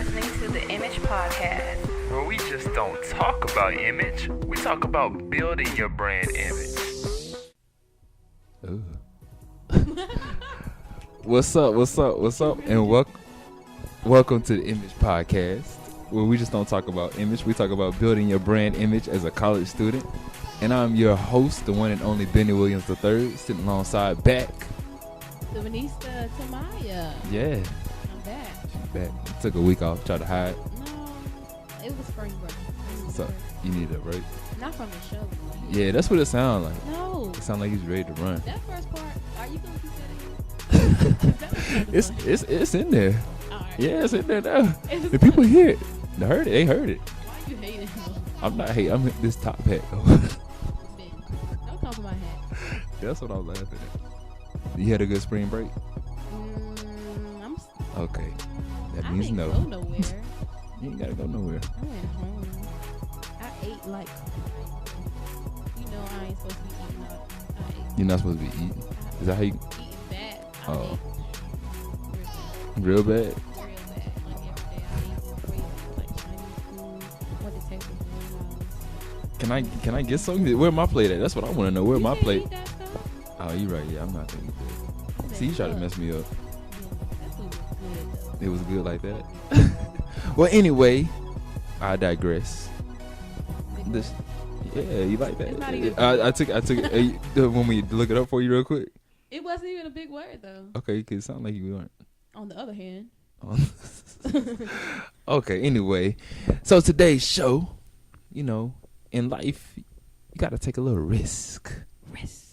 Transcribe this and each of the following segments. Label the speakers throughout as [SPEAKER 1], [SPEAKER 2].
[SPEAKER 1] listening to the Image Podcast,
[SPEAKER 2] where we just don't talk about image, we talk about building your brand image.
[SPEAKER 3] Ooh. What's up, and welcome to the Image Podcast, where we just don't talk about image, we talk about building your brand image as a college student. And I'm your host, the one and only Bennie Williams III, sitting alongside back.
[SPEAKER 4] Theevenista, Timaya.
[SPEAKER 3] Yeah.
[SPEAKER 4] I'm back.
[SPEAKER 3] She's back. Took a week off, tried to hide.
[SPEAKER 4] No, it was spring break.
[SPEAKER 3] So you need a break?
[SPEAKER 4] Not from the show.
[SPEAKER 3] Yeah, that's what it sounds like.
[SPEAKER 4] No.
[SPEAKER 3] It sounds like he's ready to run.
[SPEAKER 4] That first part, are you going to keep that in?
[SPEAKER 3] It's in there.
[SPEAKER 4] All right.
[SPEAKER 3] Yeah, it's in there now. The people hear it. They heard it. They heard it.
[SPEAKER 4] Why you hating?
[SPEAKER 3] I'm not hating. I'm hitting this top hat though.
[SPEAKER 4] Don't talk about my hat.
[SPEAKER 3] That's what I was laughing at. You had a good spring break? Okay. That means no.
[SPEAKER 4] I didn't go nowhere.
[SPEAKER 3] You ain't gotta go nowhere.
[SPEAKER 4] I went home. I ate like, you know, I ain't supposed to be eating out. I ate.
[SPEAKER 3] You're not supposed to be eating. Is that how you?
[SPEAKER 4] Eating bad. I
[SPEAKER 3] Oh.
[SPEAKER 4] ate
[SPEAKER 3] Real bad?
[SPEAKER 4] real bad. Like every day I ate crazy, like Chinese food. Went to Texas Roadhouse.
[SPEAKER 3] Can I get something? Where my plate at? That's what I want to know. Where my
[SPEAKER 4] You can't
[SPEAKER 3] plate?
[SPEAKER 4] eat that stuff?
[SPEAKER 3] Oh, you right. Yeah, I'm not gonna eat that.
[SPEAKER 4] I
[SPEAKER 3] See, you
[SPEAKER 4] said,
[SPEAKER 3] tried to
[SPEAKER 4] "Look."
[SPEAKER 3] mess me up.
[SPEAKER 4] Yeah, that food was good though.
[SPEAKER 3] It was good like that. Well, anyway, I digress. This, yeah, you like
[SPEAKER 4] It's not even-
[SPEAKER 3] that? I took. When we look it up for you real quick.
[SPEAKER 4] It wasn't even a big word though.
[SPEAKER 3] Okay, cause it sounded like you weren't.
[SPEAKER 4] On the other hand,
[SPEAKER 3] Okay, anyway, so today's show, you know, in life, you gotta take a little risk.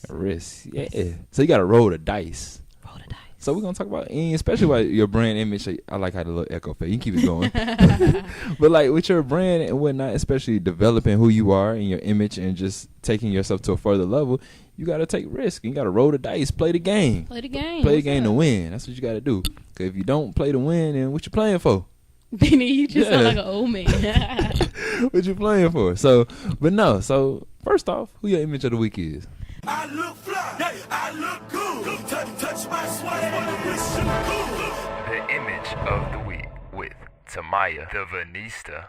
[SPEAKER 3] A risk, yeah. So you gotta roll the dice.
[SPEAKER 4] Roll the dice.
[SPEAKER 3] So we're gonna talk about, and especially about your brand image. I like how the little echo fade. You can keep it going. But like with your brand and whatnot, especially developing who you are and your image and just taking yourself to a further level, you gotta take risk. You gotta roll the dice, play the game.
[SPEAKER 4] Play the game.
[SPEAKER 3] Play the
[SPEAKER 4] What's
[SPEAKER 3] game to
[SPEAKER 4] up?
[SPEAKER 3] win. That's what you gotta do. Cause if you don't play to win, then what you playing for?
[SPEAKER 4] Benny, you just sound
[SPEAKER 3] Yeah.
[SPEAKER 4] like an old man.
[SPEAKER 3] What you playing for? So, but no. So first off, who your image of the week is?
[SPEAKER 5] I look fly, yeah, I look good. Touch my swag, wish you good.
[SPEAKER 2] The image of the week with Timaya, Theevenista.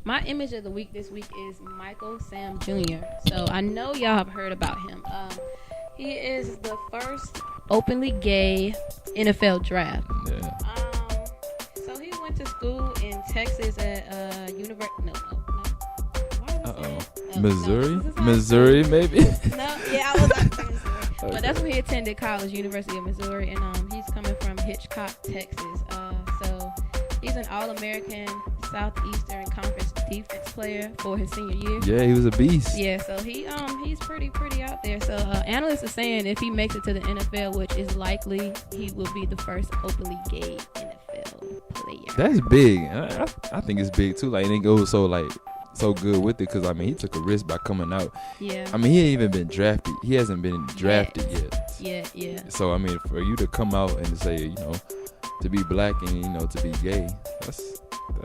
[SPEAKER 4] My image of the week this week is Michael Sam Jr. So I know y'all have heard about him. He is the first openly gay NFL draft.
[SPEAKER 3] Yeah.
[SPEAKER 4] So he went to school in Texas at University. No. Why did I say that? No,
[SPEAKER 3] Missouri?
[SPEAKER 4] this is high
[SPEAKER 3] Missouri, maybe?
[SPEAKER 4] school. No, yeah, I was about to say Missouri.
[SPEAKER 3] Okay.
[SPEAKER 4] But that's where he attended college, University of Missouri, and he's coming from Hitchcock, Texas. So he's an All-American Southeastern Conference defense player for his senior year.
[SPEAKER 3] Yeah, he was a beast.
[SPEAKER 4] Yeah, so he's pretty out there. So analysts are saying if he makes it to the NFL, which is likely, he will be the first openly gay NFL player.
[SPEAKER 3] That's big. And I think it's big too. Like, and it goes so good with it because I mean he took a risk by coming out.
[SPEAKER 4] Yeah.
[SPEAKER 3] I mean he ain't even been drafted. He hasn't been drafted yet.
[SPEAKER 4] Yeah.
[SPEAKER 3] So I mean for you to come out and to say, you know, to be black and, you know, to be gay, that's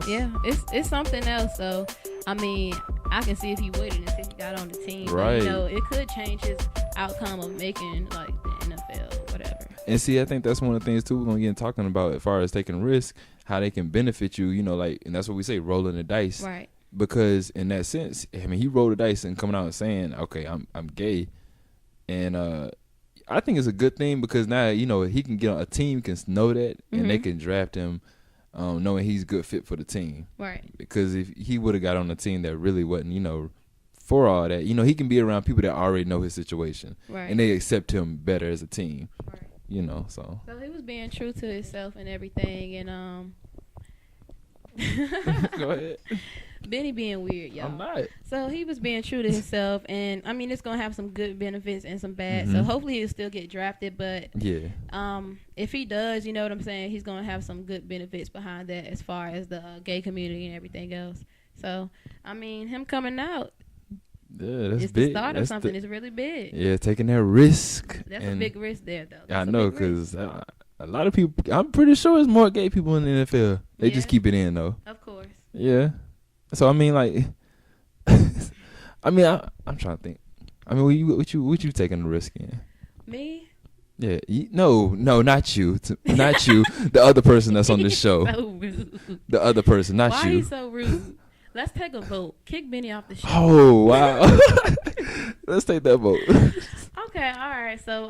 [SPEAKER 4] Yeah, it's something else. So, I mean, I can see if he waited until he got on the team.
[SPEAKER 3] Right.
[SPEAKER 4] But, you know, it could change his outcome of making, like, the NFL, whatever.
[SPEAKER 3] And see, I think that's one of the things too we're gonna get talking about as far as taking risk, how they can benefit you, you know, like, and that's what we say, rolling the dice.
[SPEAKER 4] Right.
[SPEAKER 3] Because in that sense, I mean, he rolled the dice and coming out and saying, okay, I'm gay, and I think it's a good thing because now, you know, he can get on a team can know that and they can draft him, knowing he's a good fit for the team.
[SPEAKER 4] Right.
[SPEAKER 3] Because if he would have got on a team that really wasn't, you know, for all that, you know, he can be around people that already know his situation,
[SPEAKER 4] Right.
[SPEAKER 3] and they accept him better as a team.
[SPEAKER 4] Right.
[SPEAKER 3] You know, so.
[SPEAKER 4] So he was being true to himself and everything, and
[SPEAKER 3] Go ahead.
[SPEAKER 4] Benny being weird, y'all.
[SPEAKER 3] I'm not.
[SPEAKER 4] So he was being true to himself, and I mean, it's gonna have some good benefits and some bad. So hopefully he'll still get drafted, but
[SPEAKER 3] Yeah.
[SPEAKER 4] if he does, you know what I'm saying, he's gonna have some good benefits behind that as far as the gay community and everything else. So I mean, him coming out,
[SPEAKER 3] Yeah, that's
[SPEAKER 4] it's
[SPEAKER 3] big.
[SPEAKER 4] the start of
[SPEAKER 3] That's
[SPEAKER 4] something. It's really big.
[SPEAKER 3] Yeah, taking that risk.
[SPEAKER 4] That's a
[SPEAKER 3] And
[SPEAKER 4] big risk there, though.
[SPEAKER 3] I
[SPEAKER 4] That's a
[SPEAKER 3] know,
[SPEAKER 4] big risk.
[SPEAKER 3] because a lot of people, I'm pretty sure there's more gay people in the NFL. They just
[SPEAKER 4] Yeah.
[SPEAKER 3] keep it in, though.
[SPEAKER 4] Of course.
[SPEAKER 3] Yeah. So, I mean, like, I'm trying to think. I mean, what you taking the risk in?
[SPEAKER 4] Me?
[SPEAKER 3] Yeah. No, not you. Not you. The other person that's on this show.
[SPEAKER 4] So rude.
[SPEAKER 3] The other person, not
[SPEAKER 4] Why
[SPEAKER 3] you.
[SPEAKER 4] are you so rude? Let's take a vote. Kick Bennie off the show.
[SPEAKER 3] Oh, wow. Let's take that vote.
[SPEAKER 4] Okay, all right. So,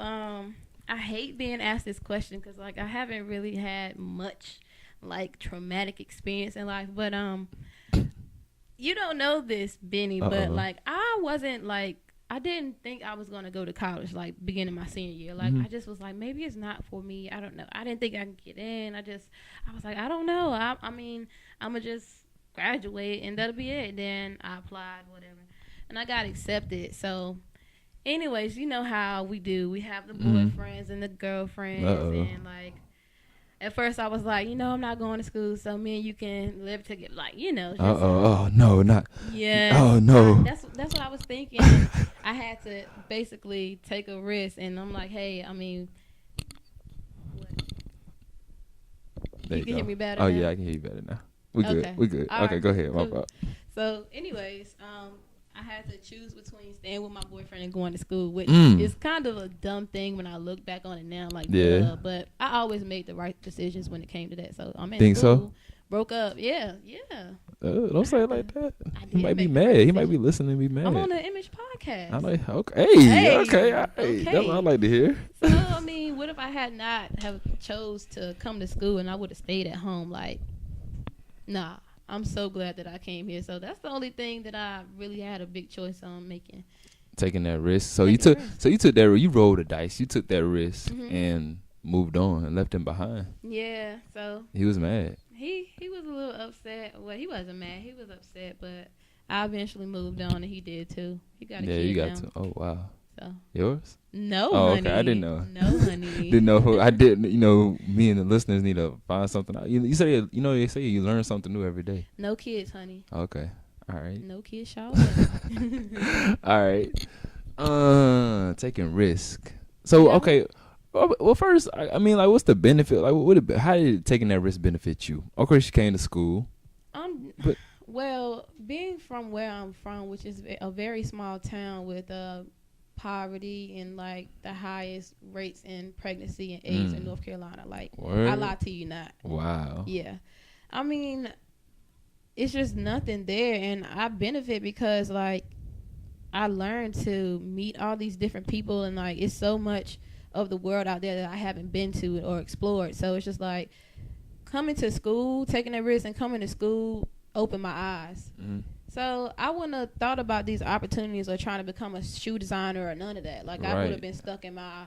[SPEAKER 4] I hate being asked this question because, like, I haven't really had much, like, traumatic experience in life. But, you don't know this, Bennie, but, like, I wasn't, like, I didn't think I was going to go to college, like, beginning my senior year. Like, I just was like, maybe it's not for me. I don't know. I didn't think I could get in. I was like, I don't know. I mean, I'm going to just graduate and that'll be it. Then I applied, whatever. And I got accepted. So, anyways, you know how we do. We have the boyfriends and the girlfriends. And, like, at first I was like, I'm not going to school, so me and you can live together. Like, just.
[SPEAKER 3] Oh, no, not.
[SPEAKER 4] Yeah.
[SPEAKER 3] Oh, no.
[SPEAKER 4] That's what I was thinking. I had to basically take a risk. And I'm like, hey, I mean.
[SPEAKER 3] There
[SPEAKER 4] you can
[SPEAKER 3] go.
[SPEAKER 4] hear me better
[SPEAKER 3] Oh,
[SPEAKER 4] now?
[SPEAKER 3] yeah, I can hear you better now. We good.
[SPEAKER 4] Okay.
[SPEAKER 3] We good.
[SPEAKER 4] All
[SPEAKER 3] Okay,
[SPEAKER 4] right,
[SPEAKER 3] go ahead. My
[SPEAKER 4] cool.
[SPEAKER 3] fault.
[SPEAKER 4] So, anyways, I had to choose between staying with my boyfriend and going to school, which is kind of a dumb thing when I look back on it now. Like,
[SPEAKER 3] Yeah.
[SPEAKER 4] But I always made the right decisions when it came to that. So I'm in
[SPEAKER 3] Think
[SPEAKER 4] school,
[SPEAKER 3] so?
[SPEAKER 4] broke up. Yeah.
[SPEAKER 3] Don't say it like that.
[SPEAKER 4] I
[SPEAKER 3] He
[SPEAKER 4] did
[SPEAKER 3] might be
[SPEAKER 4] make the right
[SPEAKER 3] mad. He might be
[SPEAKER 4] decision.
[SPEAKER 3] listening and be mad.
[SPEAKER 4] I'm on the Image podcast.
[SPEAKER 3] I like, okay. Hey, okay.
[SPEAKER 4] okay.
[SPEAKER 3] That's what I like to hear.
[SPEAKER 4] So I mean, what if I had not have chose to come to school and I would have stayed at home? Like, nah. I'm so glad that I came here. So that's the only thing that I really had a big choice on making.
[SPEAKER 3] Taking that risk. So
[SPEAKER 4] Taking
[SPEAKER 3] you took.
[SPEAKER 4] risk.
[SPEAKER 3] So you took that. You rolled the dice. You took that risk and moved on and left him behind.
[SPEAKER 4] Yeah. So
[SPEAKER 3] He was mad.
[SPEAKER 4] he was a little upset. Well, he wasn't mad. He was upset, but I eventually moved on, and he did too. He got a
[SPEAKER 3] Yeah,
[SPEAKER 4] kid
[SPEAKER 3] you got
[SPEAKER 4] now.
[SPEAKER 3] to. Oh wow.
[SPEAKER 4] So
[SPEAKER 3] Yours?
[SPEAKER 4] no,
[SPEAKER 3] Oh,
[SPEAKER 4] honey.
[SPEAKER 3] okay. I didn't know.
[SPEAKER 4] No, honey.
[SPEAKER 3] Didn't know who I didn't. Me and the listeners need to find something out. You say they say you learn something new every day.
[SPEAKER 4] No kids, honey.
[SPEAKER 3] Okay. All right.
[SPEAKER 4] No kids, shower.
[SPEAKER 3] All right. Taking risk. So
[SPEAKER 4] Yeah.
[SPEAKER 3] okay. Well, first, I mean, like, what's the benefit? Like, how did taking that risk benefit you? Of course, you came to school. But-
[SPEAKER 4] Well, being from where I'm from, which is a very small town with poverty and like the highest rates in pregnancy and AIDS in North Carolina, like
[SPEAKER 3] Word?
[SPEAKER 4] I lie to you not.
[SPEAKER 3] Wow.
[SPEAKER 4] Yeah, I mean, it's just nothing there, and I benefit because like I learned to meet all these different people, and like it's so much of the world out there that I haven't been to or explored. So it's just like coming to school, taking that risk, and coming to school opened my eyes. So I wouldn't have thought about these opportunities or trying to become a shoe designer or none of that. Like I would
[SPEAKER 3] Right.
[SPEAKER 4] have been stuck in my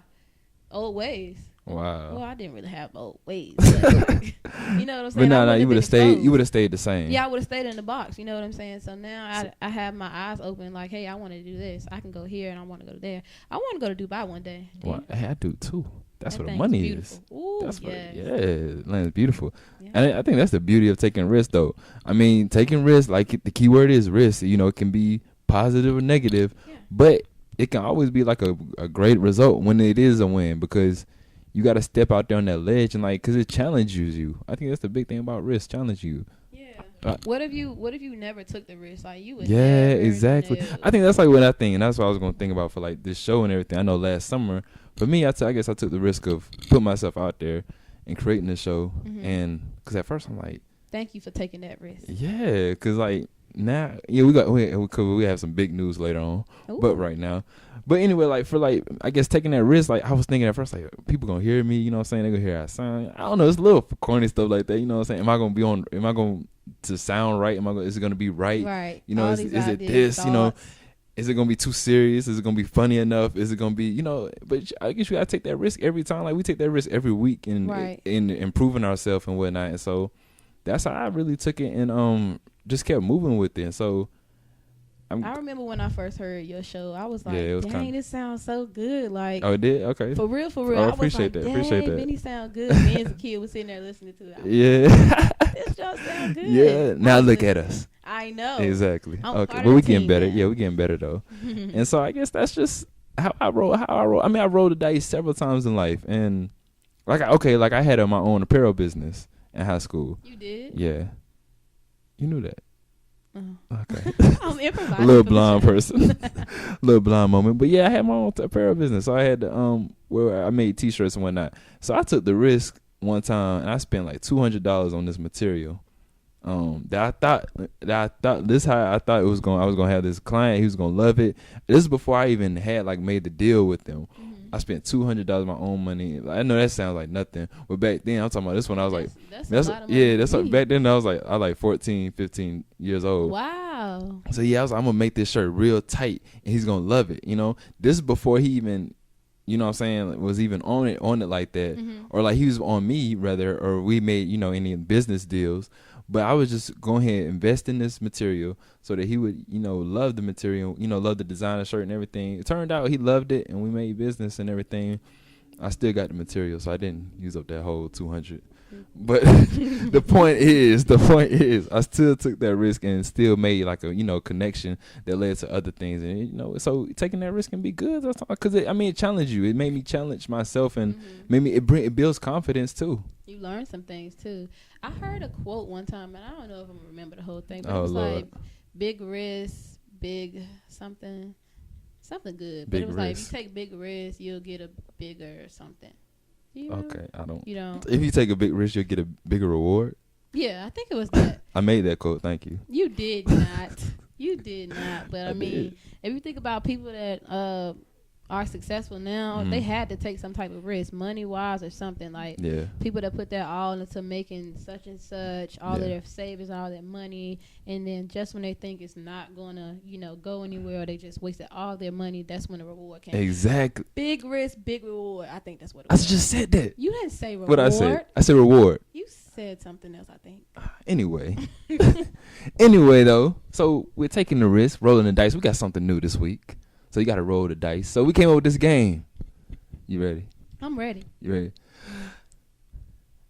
[SPEAKER 4] old ways.
[SPEAKER 3] Wow.
[SPEAKER 4] Well, I didn't really have old ways. But, like, you know what I'm saying?
[SPEAKER 3] But no,
[SPEAKER 4] I wouldn't
[SPEAKER 3] you
[SPEAKER 4] have
[SPEAKER 3] would
[SPEAKER 4] been
[SPEAKER 3] have stayed.
[SPEAKER 4] exposed.
[SPEAKER 3] You would have stayed the same.
[SPEAKER 4] Yeah, I would have stayed in the box. You know what I'm saying? So now I have my eyes open. Like, hey, I want to do this. I can go here and I want to go there. I want to go to Dubai one day.
[SPEAKER 3] Well, I do too. That's
[SPEAKER 4] That
[SPEAKER 3] where the
[SPEAKER 4] thing's
[SPEAKER 3] money
[SPEAKER 4] beautiful.
[SPEAKER 3] is.
[SPEAKER 4] Ooh,
[SPEAKER 3] That's
[SPEAKER 4] yes.
[SPEAKER 3] yeah, land's beautiful.
[SPEAKER 4] Yeah.
[SPEAKER 3] And I think that's the beauty of taking risks, though. I mean, taking risks, like the key word is risk. You know, it can be positive or negative, but it can always be like a great result when it is a win, because you got to step out there on that ledge and like, because it challenges you. I think that's the big thing about risk, challenge you.
[SPEAKER 4] Yeah. What if you never took the risk? Like you would.
[SPEAKER 3] Yeah,
[SPEAKER 4] never
[SPEAKER 3] exactly.
[SPEAKER 4] know.
[SPEAKER 3] I think that's like what I think, and that's what I was gonna think about for like this show and everything. I know last summer, for me, I guess I took the risk of putting myself out there and creating the show, and because at first I'm like,
[SPEAKER 4] Thank you for taking that risk.
[SPEAKER 3] yeah, because like now, yeah, we have some big news later on,
[SPEAKER 4] Ooh.
[SPEAKER 3] but right now, but anyway, like for like I guess taking that risk, like I was thinking at first, like people gonna hear me, you know what I'm saying? They gonna hear I sound. I don't know, it's a little corny stuff like that, you know what I'm saying? Am I going to sound right? Is it gonna be right?
[SPEAKER 4] Right.
[SPEAKER 3] You know,
[SPEAKER 4] All
[SPEAKER 3] is
[SPEAKER 4] these
[SPEAKER 3] it
[SPEAKER 4] ideas,
[SPEAKER 3] this? You know,
[SPEAKER 4] thoughts.
[SPEAKER 3] is it gonna be too serious? Is it gonna be funny enough? Is it gonna be, you know? But I guess we gotta take that risk every time. Like we take that risk every week in
[SPEAKER 4] Right.
[SPEAKER 3] improving ourselves and whatnot. And so that's how I really took it and just kept moving with it. And so
[SPEAKER 4] I remember when I first heard your show, I was like,
[SPEAKER 3] Yeah, it was
[SPEAKER 4] dang,
[SPEAKER 3] kinda-
[SPEAKER 4] this sounds so good. Like,
[SPEAKER 3] oh, it did? Okay.
[SPEAKER 4] for real.
[SPEAKER 3] Oh, I
[SPEAKER 4] I was
[SPEAKER 3] appreciate
[SPEAKER 4] like,
[SPEAKER 3] that,
[SPEAKER 4] dang,
[SPEAKER 3] appreciate that.
[SPEAKER 4] Bennie sound good. Me as a kid was sitting there listening to it. I was
[SPEAKER 3] Yeah.
[SPEAKER 4] like, this just sound good.
[SPEAKER 3] Yeah. Now
[SPEAKER 4] I
[SPEAKER 3] look
[SPEAKER 4] was
[SPEAKER 3] at
[SPEAKER 4] listening.
[SPEAKER 3] us.
[SPEAKER 4] I know.
[SPEAKER 3] Exactly.
[SPEAKER 4] I'm
[SPEAKER 3] Okay.
[SPEAKER 4] part
[SPEAKER 3] But
[SPEAKER 4] of
[SPEAKER 3] we
[SPEAKER 4] the
[SPEAKER 3] getting
[SPEAKER 4] team
[SPEAKER 3] better.
[SPEAKER 4] now.
[SPEAKER 3] Yeah, we getting better though. And so I guess that's just how I roll. I mean, I rolled the dice several times in life, and like I had my own apparel business in high school.
[SPEAKER 4] You did?
[SPEAKER 3] Yeah, you knew that. Okay.
[SPEAKER 4] I'm
[SPEAKER 3] A
[SPEAKER 4] improvising.
[SPEAKER 3] little
[SPEAKER 4] for the
[SPEAKER 3] blind
[SPEAKER 4] show.
[SPEAKER 3] person. Little blind moment. But yeah, I had my own apparel business. So I had where I made t-shirts and whatnot. So I took the risk one time and I spent like $200 on this material. That I thought this how I thought it was going. I was gonna have this client. He was gonna love it. This is before I even had like made the deal with them. I spent $200 my own money. Like, I know that sounds like nothing, but back then I'm talking about this when I was like,
[SPEAKER 4] that's a lot of money.
[SPEAKER 3] yeah, that's like, back then I was like 14, 15 years old.
[SPEAKER 4] Wow.
[SPEAKER 3] So yeah, I was like, I'm gonna make this shirt real tight, and he's gonna love it. You know, this is before he even, you know what I'm saying, was even on it like that, or like he was on me rather, or we made, you know, any business deals. But I was just go ahead and invest in this material so that he would, you know, love the material, you know, love the designer shirt and everything. It turned out he loved it, and we made business and everything. I still got the material, so I didn't use up that whole 200. But the point is, I still took that risk and still made like a, you know, connection that led to other things. And, you know, so taking that risk can be good. Because it challenged you. It made me challenge myself, and made me, it builds confidence too.
[SPEAKER 4] You learn some things too. I heard a quote one time, and I don't know if I'm gonna remember the whole thing, but
[SPEAKER 3] Oh,
[SPEAKER 4] it was
[SPEAKER 3] Lord.
[SPEAKER 4] like big risk, big something good. But
[SPEAKER 3] Big
[SPEAKER 4] it was like if
[SPEAKER 3] risk.
[SPEAKER 4] you take big risk, you'll get a bigger something. You know?
[SPEAKER 3] Okay, I don't.
[SPEAKER 4] You know?
[SPEAKER 3] If you take a big risk, you'll get a bigger reward.
[SPEAKER 4] Yeah, I think it was that.
[SPEAKER 3] I made that quote. Thank you.
[SPEAKER 4] You did not. You did not. But I mean,
[SPEAKER 3] did.
[SPEAKER 4] if you think about people that are successful now, they had to take some type of risk, money wise or something. Like
[SPEAKER 3] Yeah.
[SPEAKER 4] people that put their all into making such and such, all of
[SPEAKER 3] Yeah.
[SPEAKER 4] their savings, all their money, and then just when they think it's not gonna, you know, go anywhere, or they just wasted all their money, that's when the reward came.
[SPEAKER 3] Exactly.
[SPEAKER 4] Big risk, big reward. I think that's what it
[SPEAKER 3] I
[SPEAKER 4] was.
[SPEAKER 3] just said that.
[SPEAKER 4] You didn't say reward.
[SPEAKER 3] What I said? I said reward.
[SPEAKER 4] You said something else, I think.
[SPEAKER 3] Anyway. Anyway, though, so we're taking the risk, rolling the dice. We got something new this week. So you got to roll the dice. So we came up with this game. You ready?
[SPEAKER 4] I'm ready.
[SPEAKER 3] You ready?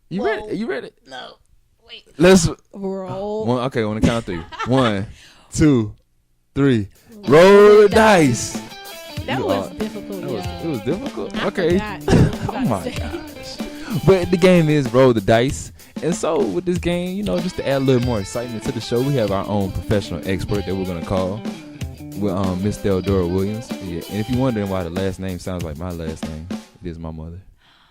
[SPEAKER 3] You
[SPEAKER 4] Whoa.
[SPEAKER 3] ready? You ready?
[SPEAKER 4] No. Wait.
[SPEAKER 3] Let's.
[SPEAKER 4] Roll.
[SPEAKER 3] Okay, on the count of three. 1, 2, 3. Roll the dice.
[SPEAKER 4] That
[SPEAKER 3] You
[SPEAKER 4] was
[SPEAKER 3] are-
[SPEAKER 4] difficult,
[SPEAKER 3] It
[SPEAKER 4] y'all.
[SPEAKER 3] was difficult.
[SPEAKER 4] I
[SPEAKER 3] Okay.
[SPEAKER 4] forgot what I was
[SPEAKER 3] Oh
[SPEAKER 4] about to
[SPEAKER 3] my
[SPEAKER 4] say.
[SPEAKER 3] gosh. But the game is roll the dice. And so with this game, you know, just to add a little more excitement to the show, we have our own professional expert that we're going to call with Miss Theldora Williams. Yeah. And if you're wondering why the last name sounds like my last name, it is my mother.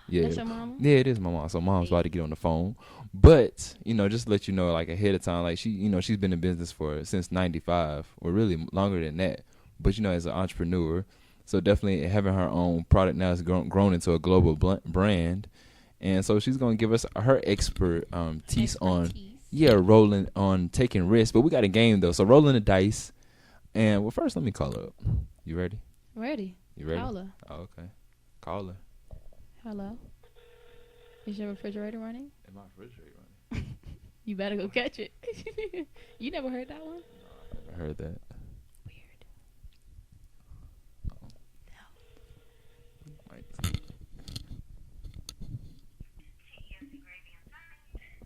[SPEAKER 3] Yeah.
[SPEAKER 4] That's your mama?
[SPEAKER 3] Yeah, it is my mom. So mom's about to get on the phone. But, you know, just to let you know, like ahead of time, like she, you know, she's been in business since 95 or really longer than that. But, you know, as an entrepreneur, so definitely having her own product now has grown into a global brand. And so she's going to give us her expertise on, rolling on taking risks. But we got a game, though. So rolling the dice. And, well, first, let me call her up. You ready?
[SPEAKER 4] Ready.
[SPEAKER 3] You ready?
[SPEAKER 4] Call her.
[SPEAKER 3] Oh, okay. Call her.
[SPEAKER 4] Hello. Is your refrigerator running?
[SPEAKER 3] Is my refrigerator running?
[SPEAKER 4] You better go catch it. You never heard that one?
[SPEAKER 3] I heard that.
[SPEAKER 4] Weird.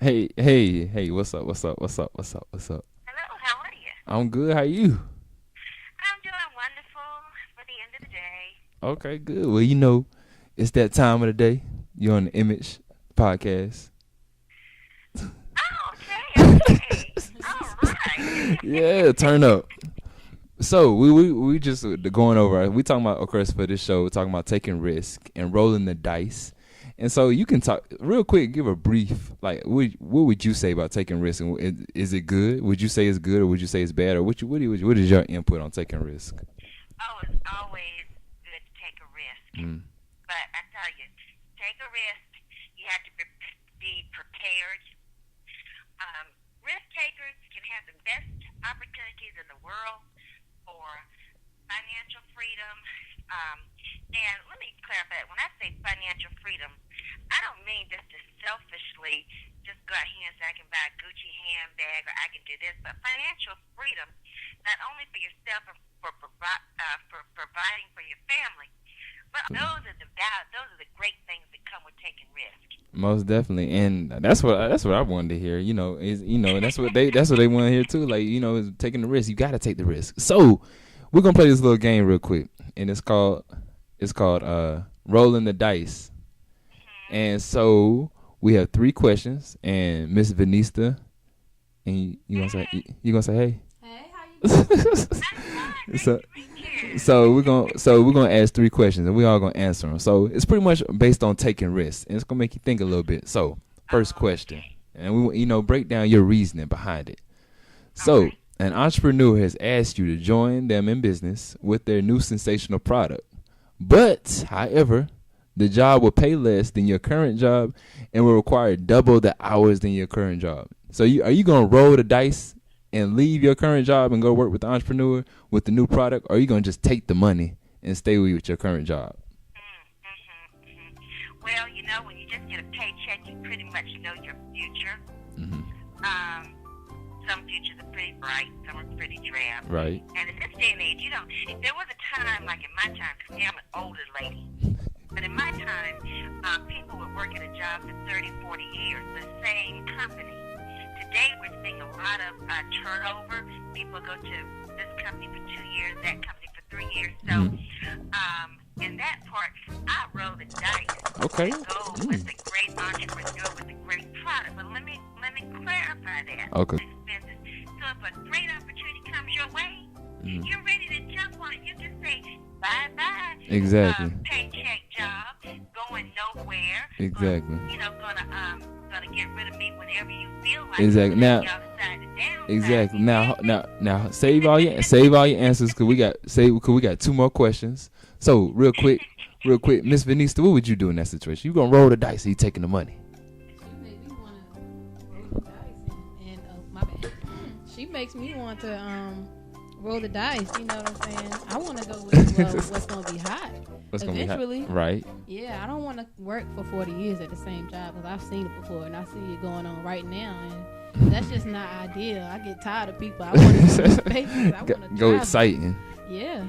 [SPEAKER 3] Hey, what's up?
[SPEAKER 6] Hello, how are you?
[SPEAKER 3] I'm good. How you?
[SPEAKER 6] I'm doing wonderful for the end of the day.
[SPEAKER 3] Okay, good. Well, you know, it's that time of the day. You're on the Image podcast.
[SPEAKER 6] Oh, okay. All right.
[SPEAKER 3] Yeah, turn up. So we just going over. We talking about, of course, for this show. We're talking about taking risk and rolling the dice. And so you can talk real quick. Give a brief, like what would you say about taking risk? And is it good? Would you say it's good, or would you say it's bad, or what is your input on taking risk?
[SPEAKER 6] Oh, it's always good to take a risk. But I tell you, take a risk. You have to be prepared. Risk takers can have the best opportunities in the world for financial freedom. And let me clarify that. When I say financial freedom, I don't mean just to selfishly just go out here and say I can buy a Gucci handbag or I can do this, but financial freedom, not only for yourself and for providing for your family, but those are the great things that come with taking risk.
[SPEAKER 3] Most definitely, and that's what I wanted to hear. You know, that's what they want to hear too. Like, you know, is taking the risk. You got to take the risk. So we're gonna play this little game real quick, and it's called rolling the dice. And so we have 3 questions, and Miss Venista, and you gonna say hey. so we're gonna ask 3 questions and we all gonna answer them. So it's pretty much based on taking risks, and it's gonna make you think a little bit. So first question, and we break down your reasoning behind it. So an entrepreneur has asked you to join them in business with their new sensational product, but however, the job will pay less than your current job and will require double the hours than your current job. So are you gonna roll the dice and leave your current job and go work with the entrepreneur with the new product, or are you going to just take the money and stay with your current job?
[SPEAKER 6] Well, when you just get a paycheck, you pretty much know your future. Some futures are pretty bright, some are pretty drab.
[SPEAKER 3] Right.
[SPEAKER 6] And in this day and age, there was a time, like in my time, because I'm an older lady, but in my time, people would work at a job for 30, 40 years, the same company. Today, we're seeing a lot of turnover. People go to this company for 2 years, that company for 3 years. So, in that part, I roll the dice.
[SPEAKER 3] Okay.
[SPEAKER 6] Go with a great entrepreneur with a great product. But let me clarify that.
[SPEAKER 3] Okay.
[SPEAKER 6] So, if a great opportunity comes your way, you're ready to jump on it. You can say bye-bye.
[SPEAKER 3] Exactly.
[SPEAKER 6] Paycheck job, going nowhere.
[SPEAKER 3] Exactly.
[SPEAKER 6] Gonna get rid of me whenever you feel like.
[SPEAKER 3] Exactly. Now. Exactly. Now. Save all your answers because we got 2 more questions. So real quick, Miss Theevenista, what would you do in that situation? You gonna roll the dice? Or you taking the money?
[SPEAKER 4] She makes me want to roll the dice. You know what I'm saying? I want to go with what's going to be hot. Eventually.
[SPEAKER 3] Right.
[SPEAKER 4] Yeah, I don't want to work for 40 years at the same job because I've seen it before and I see it going on right now. And that's just not ideal. I get tired of people. I want to go spaces. I want to
[SPEAKER 3] go exciting.
[SPEAKER 4] Yeah.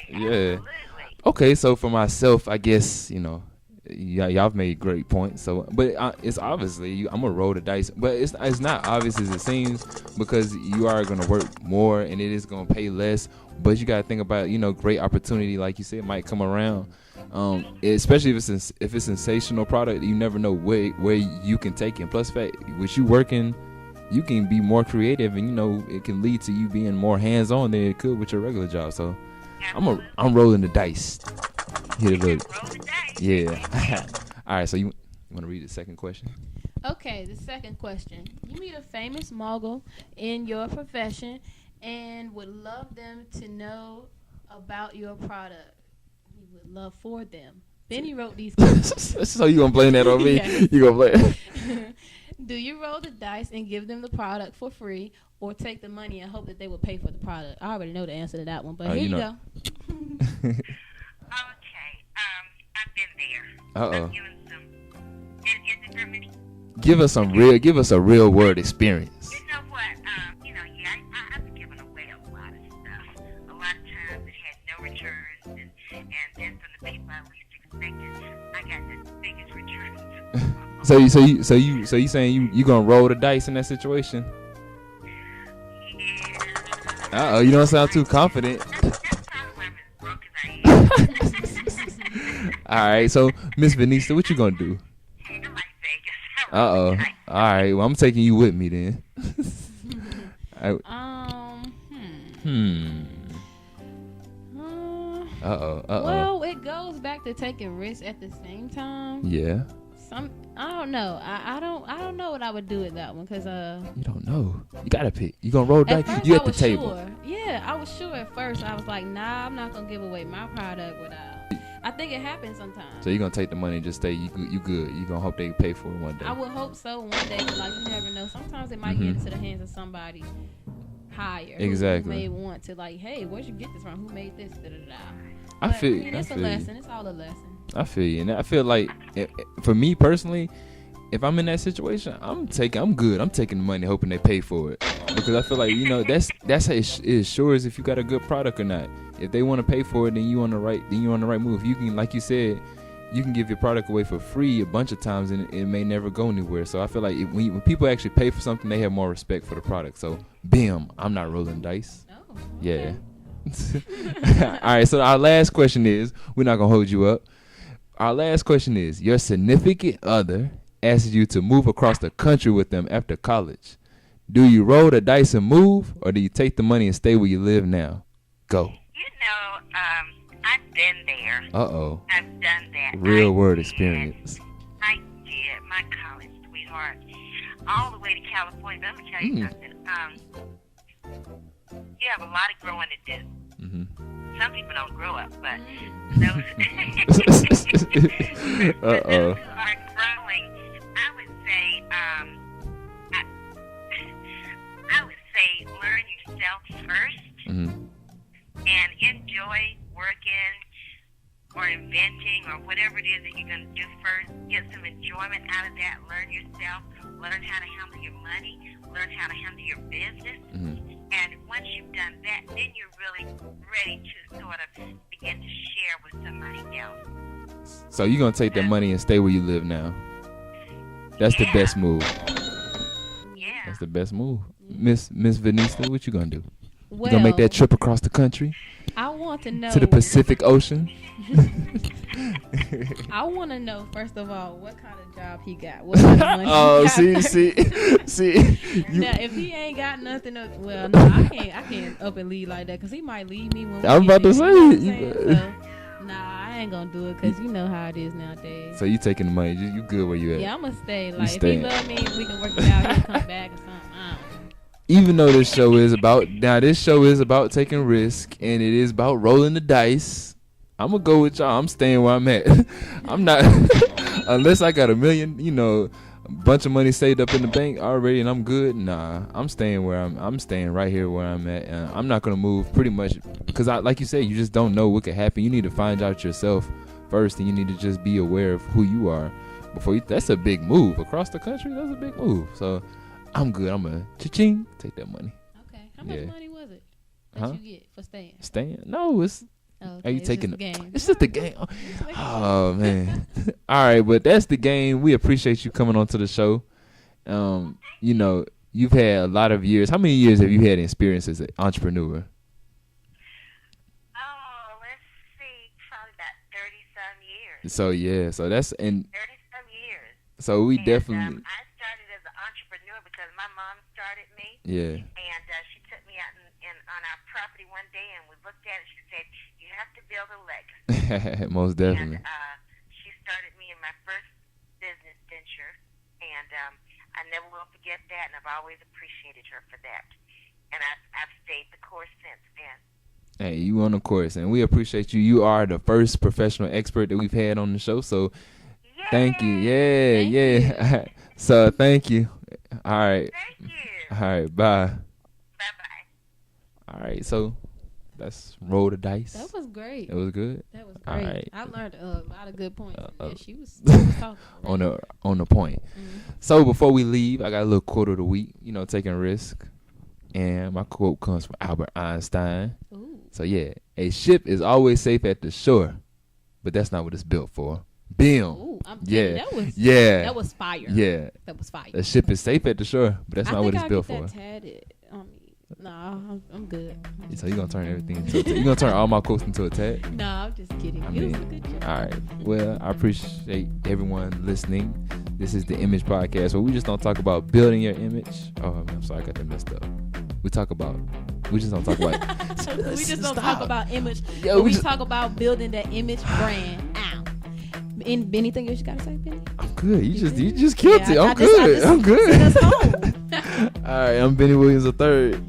[SPEAKER 3] Yeah. Okay, so for myself, I guess, y'all made great points. So, but it's obviously I'm gonna roll the dice, but it's not obvious as it seems because you are gonna work more and it is gonna pay less. But you gotta think about great opportunity, like you said, might come around. Especially if it's sensational product, you never know where you can take it. Plus, fact with you working, you can be more creative, and it can lead to you being more hands on than it could with your regular job. So, I'm rolling the dice. Hit a little. Yeah. All right. So you want to read the second question?
[SPEAKER 4] Okay. The second question. You meet a famous mogul in your profession and would love them to know about your product. You would love for them. Bennie wrote these questions.
[SPEAKER 3] So you gonna blame that on me? Yes. You gonna blame?
[SPEAKER 4] Do you roll the dice and give them the product for free, or take the money and hope that they will pay for the product? I already know the answer to that one, but here you go.
[SPEAKER 6] I've been there.
[SPEAKER 3] Uh-oh.
[SPEAKER 6] Is it for me?
[SPEAKER 3] Give us a real world experience.
[SPEAKER 6] You know what? I've given away a lot of stuff. A lot of times it had no returns, and then from the people I least expected, I got the biggest returns.
[SPEAKER 3] So you saying you gonna roll the dice in that situation?
[SPEAKER 6] Yeah.
[SPEAKER 3] You don't sound too confident.
[SPEAKER 6] That's probably why I'm as broke as I am.
[SPEAKER 3] All right, so Miss Theevenista, what you gonna do?
[SPEAKER 6] I like Vegas.
[SPEAKER 3] All right, well I'm taking you with me then.
[SPEAKER 4] Well, it goes back to taking risks at the same time.
[SPEAKER 3] Yeah.
[SPEAKER 4] I don't know. I don't know what I would do with that one because
[SPEAKER 3] You don't know. You gotta pick. You gonna roll dice? You at the table.
[SPEAKER 4] Sure. Yeah, I was sure at first. I was like, nah, I'm not gonna give away my product without. I think it happens sometimes.
[SPEAKER 3] So you're gonna take the money and just stay. You good. You gonna hope they pay for it one day.
[SPEAKER 4] I would hope so one day. But like you never know. Sometimes it might get into the hands of somebody higher.
[SPEAKER 3] Exactly.
[SPEAKER 4] Who may want to like, hey, where'd you get this from? Who made this? Da, da, da.
[SPEAKER 3] I feel.
[SPEAKER 4] It's a lesson. It's all a lesson.
[SPEAKER 3] I feel you, and I feel like for me personally, if I'm in that situation, I'm good. I'm taking the money, hoping they pay for it, because I feel like that's how it assures if you got a good product or not. If they want to pay for it, then you on the right move. You can, like you said, you can give your product away for free a bunch of times, and it may never go anywhere. So I feel like when people actually pay for something, they have more respect for the product. So, bam, I'm not rolling dice.
[SPEAKER 4] Oh, okay.
[SPEAKER 3] Yeah. All right. So our last question is, we're not gonna hold you up. Our last question is, your significant other asks you to move across the country with them after college. Do you roll the dice and move, or do you take the money and stay where you live now? Go.
[SPEAKER 6] You know, I've been there.
[SPEAKER 3] Uh-oh.
[SPEAKER 6] I've done that.
[SPEAKER 3] Real
[SPEAKER 6] I
[SPEAKER 3] world
[SPEAKER 6] did.
[SPEAKER 3] experience.
[SPEAKER 6] I did. My college sweetheart. All the way to California. But let me tell you something. You have a lot of growing to do.
[SPEAKER 3] Mm-hmm.
[SPEAKER 6] Some people don't grow up, but those,
[SPEAKER 3] Uh-oh.
[SPEAKER 6] those who are growing, I would say learn yourself first
[SPEAKER 3] Mm-hmm.
[SPEAKER 6] and enjoy working or inventing or whatever it is that you're going to do first. Get some enjoyment out of that. Learn yourself. Learn how to handle your money. Learn how to handle your business.
[SPEAKER 3] Mm-hmm.
[SPEAKER 6] And once you've done that, then you're really ready to sort of begin to share with somebody else.
[SPEAKER 3] So you're going to take that money and stay where you live now. That's the best move.
[SPEAKER 6] Yeah.
[SPEAKER 3] That's the best move. Miss Venista, what you going to do?
[SPEAKER 4] Well,
[SPEAKER 3] You going to make that trip across the country
[SPEAKER 4] I want to know.
[SPEAKER 3] to the Pacific Ocean?
[SPEAKER 4] I want to know, first of all, what kind of job he got. What kind of money
[SPEAKER 3] Oh,
[SPEAKER 4] he got first.
[SPEAKER 3] see.
[SPEAKER 4] Now, if he ain't got nothing, well, no, I can't up and leave like that because he might leave me when we
[SPEAKER 3] I'm
[SPEAKER 4] get
[SPEAKER 3] about to
[SPEAKER 4] there,
[SPEAKER 3] say,
[SPEAKER 4] you know what I'm
[SPEAKER 3] you
[SPEAKER 4] saying?
[SPEAKER 3] better-
[SPEAKER 4] So, nah, I ain't gonna do it because you know how it is nowadays.
[SPEAKER 3] So you taking the money. You good where you at.
[SPEAKER 4] Yeah, I'm gonna stay. Like, if
[SPEAKER 3] staying.
[SPEAKER 4] he love me, we can work it out. He'll come back or something. I don't know.
[SPEAKER 3] Even though this show is about taking risk and it is about rolling the dice, I'm gonna go with y'all. I'm staying where I'm at. I'm not unless I got $1 million, a bunch of money saved up in the bank already and I'm good. Nah, I'm staying where I'm staying right here where I'm at. I'm not gonna move pretty much because like you said, you just don't know what could happen. You need to find out yourself first, and you need to just be aware of who you are before you. That's a big move across the country. That's a big move. So I'm good. I'm gonna cha-ching take that money.
[SPEAKER 4] Okay. How much
[SPEAKER 3] Yeah.
[SPEAKER 4] money was it that
[SPEAKER 3] Huh?
[SPEAKER 4] you get for staying?
[SPEAKER 3] Staying? No, it's.
[SPEAKER 4] Oh,
[SPEAKER 3] Are you
[SPEAKER 4] it's
[SPEAKER 3] taking
[SPEAKER 4] just a game?
[SPEAKER 3] It's just the game. Oh man. All right, but that's the game. We appreciate you coming onto the show. You've had a lot of years. How many years have you had experience as an entrepreneur?
[SPEAKER 6] Oh, let's see, probably about 30-some years.
[SPEAKER 3] So that's and
[SPEAKER 6] 30-some years.
[SPEAKER 3] so we
[SPEAKER 6] And,
[SPEAKER 3] definitely
[SPEAKER 6] I started as an entrepreneur because my mom started me.
[SPEAKER 3] yeah.
[SPEAKER 6] And she took me out on our property one day, and we looked at it. She said, "You have to build a legacy."
[SPEAKER 3] Most definitely.
[SPEAKER 6] And she started me in my first business venture, and I never will forget that. And I've always appreciated her for that. And I've stayed the course since then.
[SPEAKER 3] Hey, you on the course, and we appreciate you. You are the first professional expert that we've had on the show, so thank you.
[SPEAKER 6] Yay!
[SPEAKER 3] Yeah. So thank you. All right.
[SPEAKER 6] Thank you.
[SPEAKER 3] All right. Bye.
[SPEAKER 6] Bye-bye.
[SPEAKER 3] All right. So let's roll the dice.
[SPEAKER 4] That was great.
[SPEAKER 3] It was good.
[SPEAKER 4] That was
[SPEAKER 3] All
[SPEAKER 4] great.
[SPEAKER 3] right.
[SPEAKER 4] I learned a lot of good points. She was talking.
[SPEAKER 3] on the point. So before we leave, I got a little quote of the week. Taking risk, and my quote comes from Albert Einstein.
[SPEAKER 4] Ooh.
[SPEAKER 3] So yeah, a ship is always safe at the shore, but that's not what it's built for. Bam.
[SPEAKER 4] Ooh, I'm
[SPEAKER 3] Yeah.
[SPEAKER 4] that was
[SPEAKER 3] Yeah.
[SPEAKER 4] fire.
[SPEAKER 3] Yeah.
[SPEAKER 4] That was fire.
[SPEAKER 3] A ship is safe at the shore, but that's not what it's built
[SPEAKER 4] I
[SPEAKER 3] for.
[SPEAKER 4] think I'll get that tatted on me. No, I'm good.
[SPEAKER 3] So you're gonna turn everything into a tag. You're gonna turn all my quotes into a tag.
[SPEAKER 4] No, I'm just kidding.
[SPEAKER 3] I
[SPEAKER 4] It
[SPEAKER 3] mean,
[SPEAKER 4] was a good job.
[SPEAKER 3] all right. Well, I appreciate everyone listening. This is the Image Podcast, where we just don't talk about building your image. Oh, I'm sorry, I got that messed up. We just don't talk about.
[SPEAKER 4] We just don't talk about image.
[SPEAKER 3] Yeah,
[SPEAKER 4] but
[SPEAKER 3] we
[SPEAKER 4] we
[SPEAKER 3] just-
[SPEAKER 4] talk about building that image brand out. And anything else you gotta say, Benny?
[SPEAKER 3] I'm good. You
[SPEAKER 4] good?
[SPEAKER 3] just killed it.
[SPEAKER 4] I
[SPEAKER 3] I'm good.
[SPEAKER 4] just
[SPEAKER 3] I'm good.
[SPEAKER 4] sent us home.
[SPEAKER 3] All right. I'm Bennie Williams III.